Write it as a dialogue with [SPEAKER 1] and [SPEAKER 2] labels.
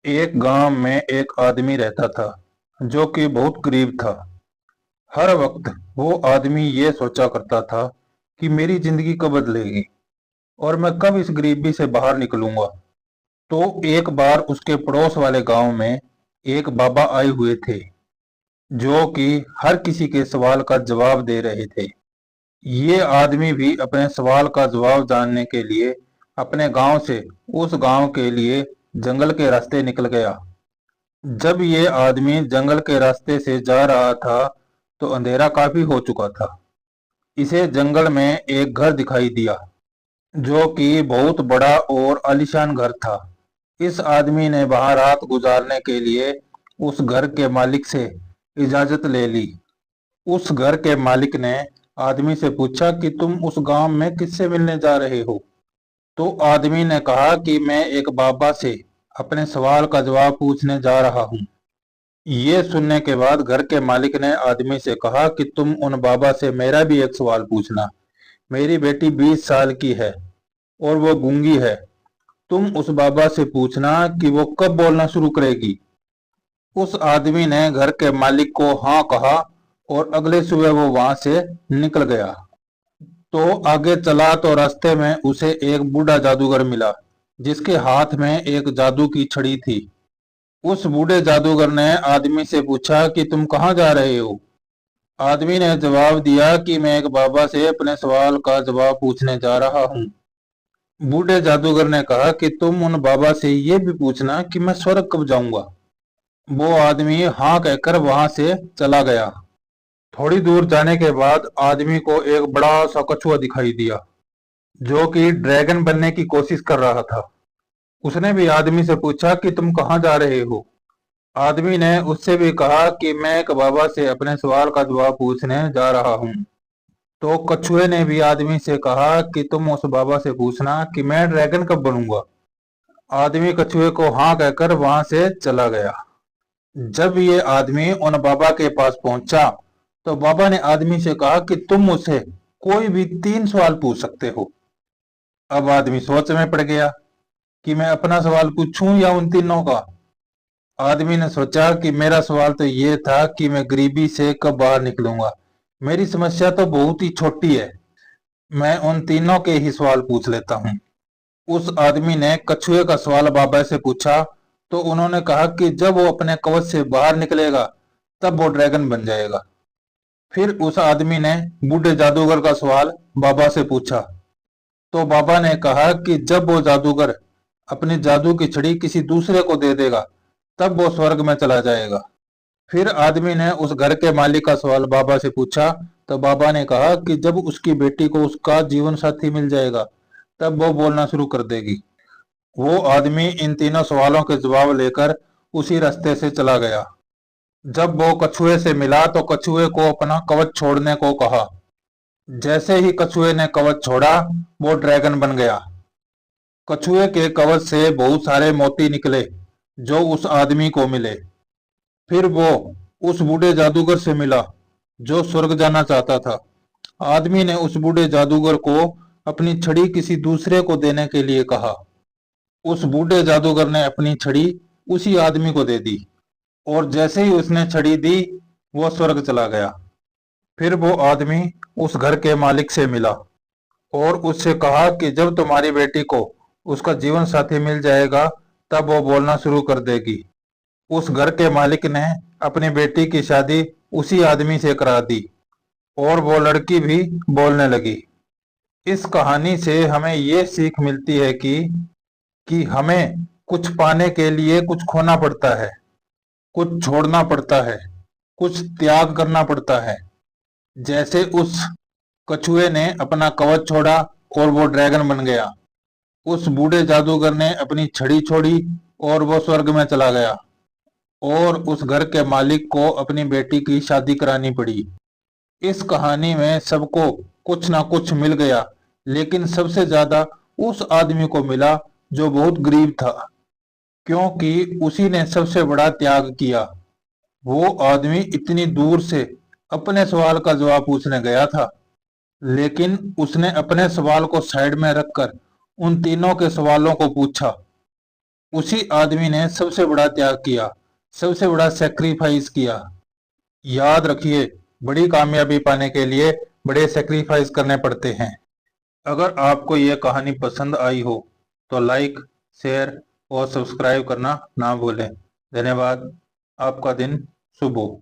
[SPEAKER 1] एक गांव में एक आदमी रहता था जो कि बहुत गरीब था। हर वक्त वो आदमी ये सोचा करता था कि मेरी जिंदगी कब बदलेगी और मैं कब इस गरीबी से बाहर निकलूंगा। तो एक बार उसके पड़ोस वाले गांव में एक बाबा आए हुए थे जो कि हर किसी के सवाल का जवाब दे रहे थे। ये आदमी भी अपने सवाल का जवाब जानने के लिए अपने गांव से उस गांव के लिए जंगल के रास्ते निकल गया। जब ये आदमी जंगल के रास्ते से जा रहा था तो अंधेरा काफी हो चुका था। इसे जंगल में एक घर दिखाई दिया जो कि बहुत बड़ा और आलीशान घर था। इस आदमी ने वहां रात गुजारने के लिए उस घर के मालिक से इजाजत ले ली। उस घर के मालिक ने आदमी से पूछा कि तुम उस गांव में किससे मिलने जा रहे हो। तो आदमी ने कहा कि मैं एक बाबा से अपने सवाल का जवाब पूछने जा रहा हूँ। ये सुनने के बाद घर के मालिक ने आदमी से कहा कि तुम उन बाबा से मेरा भी एक सवाल पूछना। मेरी बेटी 20 साल की है और वो गूंगी है। तुम उस बाबा से पूछना कि वो कब बोलना शुरू करेगी। उस आदमी ने घर के मालिक को हाँ कहा और अगले सुबह वो वहां से निकल गया। तो आगे चला तो रास्ते में उसे एक बूढ़ा जादूगर मिला जिसके हाथ में एक जादू की छड़ी थी। उस बूढ़े जादूगर ने आदमी से पूछा कि तुम कहाँ जा रहे हो। आदमी ने जवाब दिया कि मैं एक बाबा से अपने सवाल का जवाब पूछने जा रहा हूँ। बूढ़े जादूगर ने कहा कि तुम उन बाबा से ये भी पूछना कि मैं स्वर्ग कब जाऊंगा। वो आदमी हाँ कहकर वहां से चला गया। थोड़ी दूर जाने के बाद आदमी को एक बड़ा सा कछुआ दिखाई दिया जो कि ड्रैगन बनने की कोशिश कर रहा था। उसने भी आदमी से पूछा कि तुम कहाँ जा रहे हो। आदमी ने उससे भी कहा कि मैं एक बाबा से अपने सवाल का जवाब पूछने जा रहा हूँ। तो कछुए ने भी आदमी से कहा कि तुम उस बाबा से पूछना कि मैं ड्रैगन कब बनूंगा। आदमी कछुए को हाँ कहकर वहां से चला गया। जब ये आदमी उन बाबा के पास पहुंचा तो बाबा ने आदमी से कहा कि तुम मुझसे कोई भी 3 सवाल पूछ सकते हो। अब आदमी सोच में पड़ गया कि मैं अपना सवाल पूछूं या उन तीनों का। आदमी ने सोचा कि मेरा सवाल तो ये था कि मैं गरीबी से कब बाहर निकलूंगा। मेरी समस्या तो बहुत ही छोटी है। मैं उन तीनों के ही सवाल पूछ लेता हूँ। उस आदमी ने कछुए का सवाल बाबा से पूछा तो उन्होंने कहा कि जब वो अपने कवच से बाहर निकलेगा तब वो ड्रैगन बन जाएगा। फिर उस आदमी ने बूढ़े जादूगर का सवाल बाबा से पूछा तो बाबा ने कहा कि जब वो जादूगर अपनी जादू की छड़ी किसी दूसरे को दे देगा तब वो स्वर्ग में चला जाएगा। फिर आदमी ने उस घर के मालिक का सवाल बाबा से पूछा तो बाबा ने कहा कि जब उसकी बेटी को उसका जीवन साथी मिल जाएगा तब वो बोलना शुरू कर देगी। वो आदमी इन तीनों सवालों के जवाब लेकर उसी रास्ते से चला गया। जब वो कछुए से मिला तो कछुए को अपना कवच छोड़ने को कहा। जैसे ही कछुए ने कवच छोड़ा वो ड्रैगन बन गया। कछुए के कवच से बहुत सारे मोती निकले जो उस आदमी को मिले। फिर वो उस बूढ़े जादूगर से मिला जो स्वर्ग जाना चाहता था। आदमी ने उस बूढ़े जादूगर को अपनी छड़ी किसी दूसरे को देने के लिए कहा। उस बूढ़े जादूगर ने अपनी छड़ी उसी आदमी को दे दी और जैसे ही उसने छड़ी दी वो स्वर्ग चला गया। फिर वो आदमी उस घर के मालिक से मिला और उससे कहा कि जब तुम्हारी बेटी को उसका जीवन साथी मिल जाएगा तब वो बोलना शुरू कर देगी। उस घर के मालिक ने अपनी बेटी की शादी उसी आदमी से करा दी और वो लड़की भी बोलने लगी। इस कहानी से हमें ये सीख मिलती है कि हमें कुछ पाने के लिए कुछ खोना पड़ता है, कुछ छोड़ना पड़ता है, कुछ त्याग करना पड़ता है। जैसे उस कछुए ने अपना कवच छोड़ा और वो ड्रैगन बन गया। उस बूढ़े जादूगर ने अपनी छड़ी छोड़ी और वो स्वर्ग में चला गया। और उस घर के मालिक को अपनी बेटी की शादी करानी पड़ी। इस कहानी में सबको कुछ ना कुछ मिल गया, लेकिन सबसे ज्यादा उस आदमी को मिला जो बहुत गरीब था, क्योंकि उसी ने सबसे बड़ा त्याग किया। वो आदमी इतनी दूर से अपने सवाल का जवाब पूछने गया था, लेकिन उसने अपने सवाल को साइड में रखकर उन तीनों के सवालों को पूछा। उसी आदमी ने सबसे बड़ा त्याग किया, सबसे बड़ा सेक्रीफाइस किया। याद रखिए, बड़ी कामयाबी पाने के लिए बड़े सेक्रीफाइस करने पड़ते हैं। अगर आपको यह कहानी पसंद आई हो तो लाइक, शेयर और सब्सक्राइब करना ना भूलें। धन्यवाद। आपका दिन शुभ हो।